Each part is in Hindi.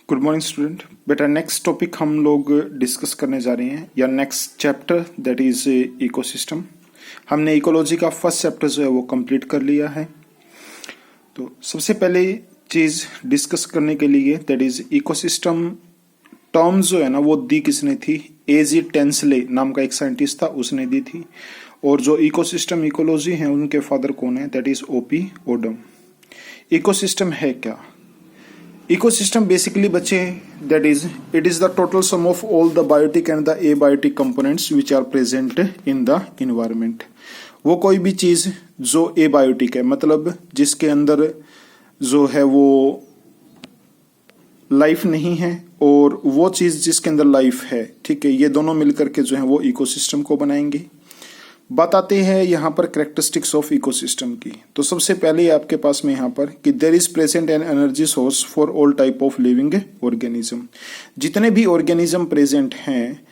Good morning student. बेटा नेक्स्ट टॉपिक हम लोग डिस्कस करने जा रहे हैं या next chapter that is ecosystem. हमने इकोलॉजी का फर्स्ट चैप्टर जो है वो कंप्लीट कर लिया है। तो सबसे पहले चीज डिस्कस करने के लिए दैट इज इकोसिस्टम टर्म जो है ना वो दी किसने थी? एजी टेंसले नाम का एक साइंटिस्ट था, उसने दी थी। और जो इकोसिस्टम इकोलॉजी है उनके फादर कौन है? That is OP Odum. Ecosystem है क्या? Ecosystem basically बच्चे that is it is the total sum of all the biotic and the abiotic components which are present in the environment। वो कोई भी चीज जो abiotic है मतलब जिसके अंदर जो है वो लाइफ नहीं है और वो चीज जिसके अंदर लाइफ है, ठीक है, ये दोनों मिलकर के जो है वो इकोसिस्टम को बनाएंगे। बात आती है यहाँ पर कैरेक्टरिस्टिक्स ऑफ इकोसिस्टम की। तो सबसे पहले आपके पास में यहाँ पर कि there is present an energy source for all type of living organism. जितने भी ऑर्गेनिज्म प्रेजेंट हैं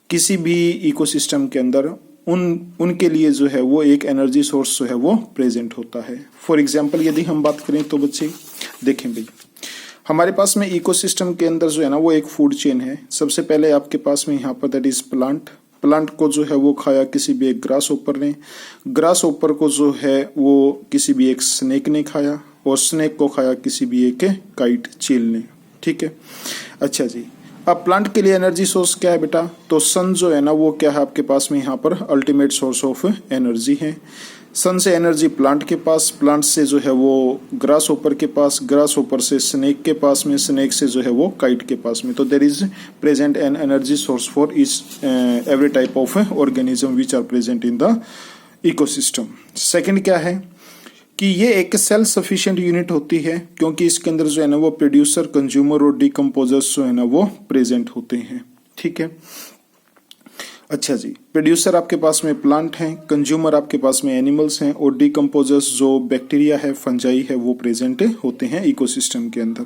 किसी भी इकोसिस्टम के अंदर उनके लिए जो है वो एक एनर्जी सोर्स जो है वो प्रेजेंट होता है। फॉर एग्जाम्पल यदि हम बात करें तो बच्चे देखें भाई, हमारे पास में इकोसिस्टम के अंदर जो है ना वो एक फूड चेन है। सबसे पहले आपके पास में यहाँ पर दैट इज प्लांट को जो है वो खाया किसी भी एक ग्रास ओपर ने, ग्रास ओपर को जो है वो किसी भी एक स्नेक ने खाया और स्नेक को खाया किसी भी एक काइट चील ने, ठीक है। अच्छा जी, अब प्लांट के लिए एनर्जी सोर्स क्या है बेटा? तो सन जो है ना वो क्या है आपके पास में यहाँ पर अल्टीमेट सोर्स ऑफ एनर्जी है। सन से एनर्जी प्लांट के पास, प्लांट से जो है वो ग्रास ओपर के पास, ग्रास ओपर से स्नेक के पास में, स्नेक से जो है वो काइट के पास में। तो there is present an energy source for इस every type of organism which are present in the ecosystem. Second क्या है कि ये एक सेल्फ सफिशिएंट यूनिट होती है क्योंकि इसके अंदर जो है ना वो प्रोड्यूसर, कंज्यूमर और डिकम्पोजर्स जो है ना वो प्रेजेंट होते हैं, ठीक है। अच्छा जी, प्रोड्यूसर आपके पास में प्लांट हैं, कंज्यूमर आपके पास में एनिमल्स हैं और डिकम्पोजर्स जो बैक्टीरिया है, फंजाई है, वो प्रेजेंट होते हैं इकोसिस्टम के अंदर।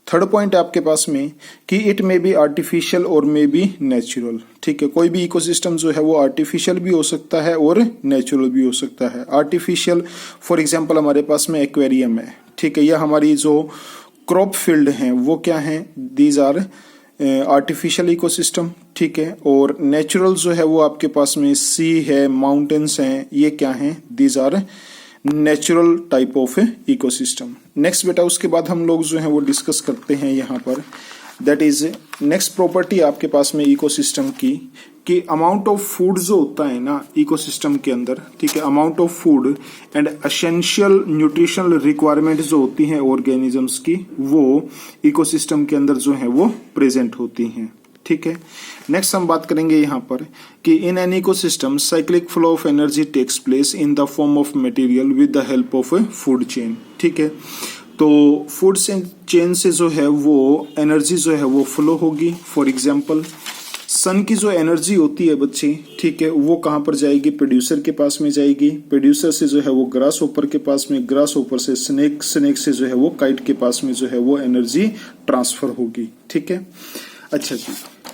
थर्ड पॉइंट आपके पास में कि इट मे बी आर्टिफिशियल और मे बी नेचुरल, ठीक है। कोई भी इकोसिस्टम जो है वो आर्टिफिशियल भी हो सकता है और नेचुरल भी हो सकता है। आर्टिफिशियल फॉर एग्जांपल हमारे पास में एक्वेरियम है, ठीक है, या हमारी जो क्रॉप फील्ड है वो क्या है? दीज आर आर्टिफिशियल इकोसिस्टम, ठीक है। और नेचुरल जो है वो आपके पास में सी है, माउंटेन्स हैं, ये क्या हैं? These are natural type of ecosystem. Next बेटा उसके बाद हम लोग जो है वो डिस्कस करते हैं यहाँ पर दैट इज नेक्स्ट प्रॉपर्टी आपके पास में इकोसिस्टम की कि अमाउंट ऑफ फूड जो होता है ना इकोसिस्टम के अंदर, ठीक है, amount of food and essential nutritional requirement जो होती हैं ऑर्गेनिजम्स की वो इकोसिस्टम के अंदर जो है वो प्रेजेंट होती हैं, ठीक है। नेक्स्ट हम बात करेंगे यहाँ पर कि in an ecosystem cyclic flow of energy takes place in the form of material with the help of a food chain, ठीक है। तो फूड चेन से जो है वो एनर्जी जो है वो फ्लो होगी। फॉर एग्जाम्पल सन की जो एनर्जी होती है बच्चे, ठीक है, वो कहाँ पर जाएगी? प्रोड्यूसर के पास में जाएगी। प्रोड्यूसर से जो है वो ग्रास ओपर के पास में, ग्रास ओपर से स्नेक, स्नेक से जो है वो काइट के पास में जो है वो एनर्जी ट्रांसफर होगी, ठीक है। अच्छा जी,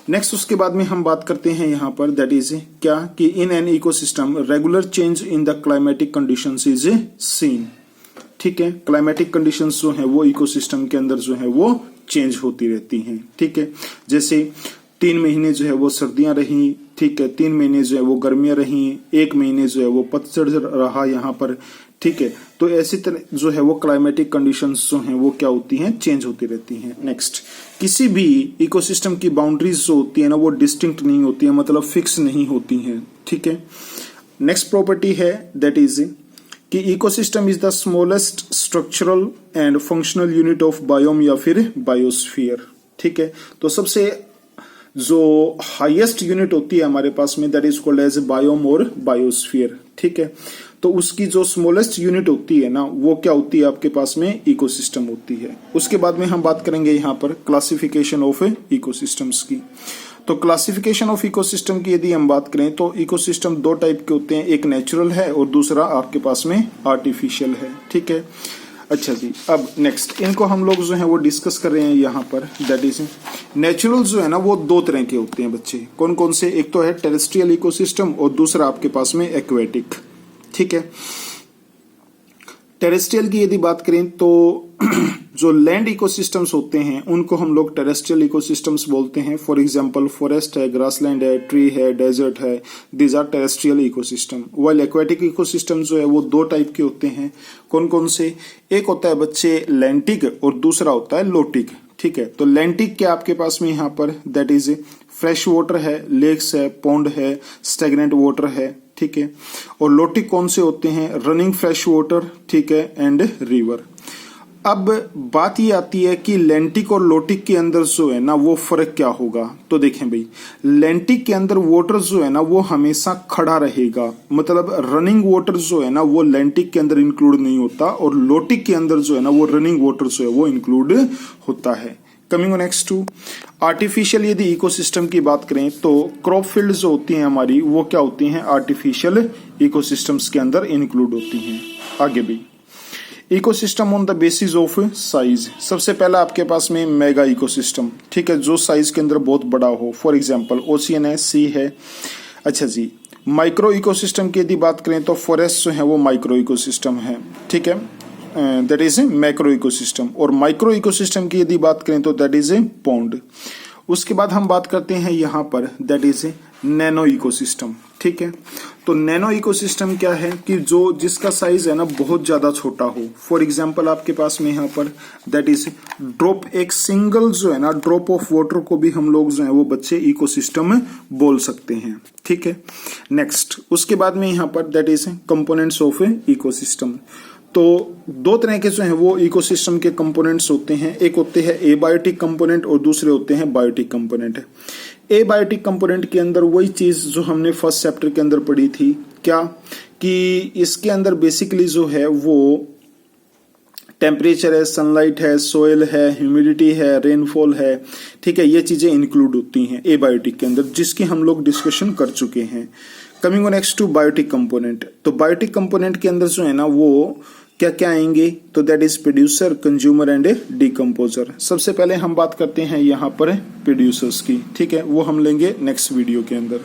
नेक्स्ट उसके बाद में हम बात करते हैं यहाँ पर दैट इज क्या कि in an ecosystem regular change in the climatic conditions is seen, ठीक है। क्लाइमेटिक कंडीशंस जो है वो इकोसिस्टम के अंदर जो है वो चेंज होती रहती हैं, ठीक है। जैसे 3 महीने जो है वो सर्दियां रही, ठीक है, 3 महीने जो है वो गर्मियां रही, 1 महीने जो है वो पतझड़ रहा यहाँ पर, ठीक है। तो ऐसी तरह जो है वो क्लाइमेटिक कंडीशंस जो हैं वो क्या होती हैं? चेंज होती रहती हैं। नेक्स्ट, किसी भी इकोसिस्टम की बाउंड्रीज जो होती है ना वो डिस्टिंक्ट नहीं होती है, मतलब फिक्स नहीं होती हैं, ठीक है। नेक्स्ट प्रॉपर्टी है दैट इज कि ecosystem is the smallest structural and functional unit of biome या फिर बायोस्फीयर, ठीक है। तो सबसे जो हाईएस्ट यूनिट होती है हमारे पास में that is called as biome और बायोस्फीयर, ठीक है। तो उसकी जो स्मॉलेस्ट यूनिट होती है ना वो क्या होती है आपके पास में? इकोसिस्टम होती है। उसके बाद में हम बात करेंगे यहाँ पर क्लासिफिकेशन ऑफ इकोसिस्टम्स की। तो क्लासिफिकेशन ऑफ इकोसिस्टम की यदि हम बात करें तो इकोसिस्टम 2 टाइप के होते हैं, एक नेचुरल है और दूसरा आपके पास में आर्टिफिशियल है, ठीक है। अच्छा जी, अब नेक्स्ट इनको हम लोग जो है वो डिस्कस कर रहे हैं यहाँ पर दैट इज नेचुरल जो है ना वो 2 तरह के होते हैं बच्चे। कौन कौन से? एक तो है टेरेस्ट्रियल इकोसिस्टम और दूसरा आपके पास में एक्वेटिक, ठीक है। टेरेस्ट्रियल की यदि बात करें तो जो लैंड इकोसिस्टम्स होते हैं उनको हम लोग टेरेस्ट्रियल इकोसिस्टम्स बोलते हैं। फॉर एग्जांपल फॉरेस्ट है, ग्रासलैंड है, ट्री है, डेजर्ट है, these are terrestrial ecosystem. While aquatic ecosystem जो है वो दो टाइप के होते हैं। कौन कौन से? एक होता है बच्चे लैंटिक और दूसरा होता है लोटिक। ठीक है, तो लैंटिक क्या आपके पास में यहाँ पर दैट इज फ्रेश वाटर है, लेक्स है, पॉन्ड है, स्टेगनेंट वाटर है। ठीक है, और लोटिक कौन से होते हैं? रनिंग फ्रेश वाटर, ठीक है, एंड रिवर। अब बात ये आती है कि लैंटिक और लोटिक के अंदर जो है ना वो फर्क क्या होगा। तो देखें भाई, लैंटिक के अंदर वाटर जो है ना वो हमेशा खड़ा रहेगा, मतलब रनिंग वाटर जो है ना वो लैंटिक के अंदर इंक्लूड नहीं होता, और लोटिक के अंदर जो है ना वो रनिंग वाटर जो है वो इंक्लूड होता है। Coming on next to artificial यदि इकोसिस्टम की बात करें तो क्रॉप फील्ड जो होती हैं हमारी वो क्या होती हैं? आर्टिफिशियल इकोसिस्टम्स के अंदर इंक्लूड होती हैं। आगे भी ecosystem on the basis of size. सबसे पहला आपके पास में मेगा इकोसिस्टम, ठीक है, जो साइज के अंदर बहुत बड़ा हो। फॉर एग्जांपल ओशियन है, सी है। अच्छा जी, माइक्रो इकोसिस्टम की यदि बात करें तो फॉरेस्ट जो है वो माइक्रो इकोसिस्टम है। ठीक है, that is a macro ecosystem. और माइक्रो इकोसिस्टम की यदि बात करें तो दैट इज ए पॉन्ड। उसके बाद हम बात करते हैं यहाँ पर that is a nano ecosystem. ठीक है, तो नैनो इकोसिस्टम क्या है कि जो जिसका साइज है ना बहुत ज्यादा छोटा हो। फॉर एग्जांपल आपके पास में यहाँ पर दैट इज ड्रॉप, एक सिंगल जो है ना ड्रॉप ऑफ वाटर को भी हम लोग जो है वो बच्चे इकोसिस्टम बोल सकते हैं। ठीक है, नेक्स्ट उसके बाद में यहाँ पर that is components of ecosystem. तो दो तरह के जो है वो इकोसिस्टम के कंपोनेंट्स होते हैं, एक होते हैं एबायोटिक कंपोनेंट और दूसरे होते हैं बायोटिक कंपोनेंट। एबायोटिक कंपोनेंट के अंदर वही चीज जो हमने फर्स्ट चैप्टर के अंदर पढ़ी थी, क्या कि इसके अंदर बेसिकली जो है वो टेम्परेचर है, सनलाइट है, सोयल है, ह्यूमिडिटी है, रेनफॉल है। ठीक है, ये चीजें इंक्लूड होती हैं एबायोटिक के अंदर, जिसकी हम लोग डिस्कशन कर चुके हैं। Coming on next to biotic component. तो बायोटिक कंपोनेंट के अंदर जो है ना वो क्या क्या आएंगे? तो that is producer, consumer and decomposer. सबसे पहले हम बात करते हैं यहाँ पर प्रोड्यूसर्स की। ठीक है, वो हम लेंगे नेक्स्ट वीडियो के अंदर।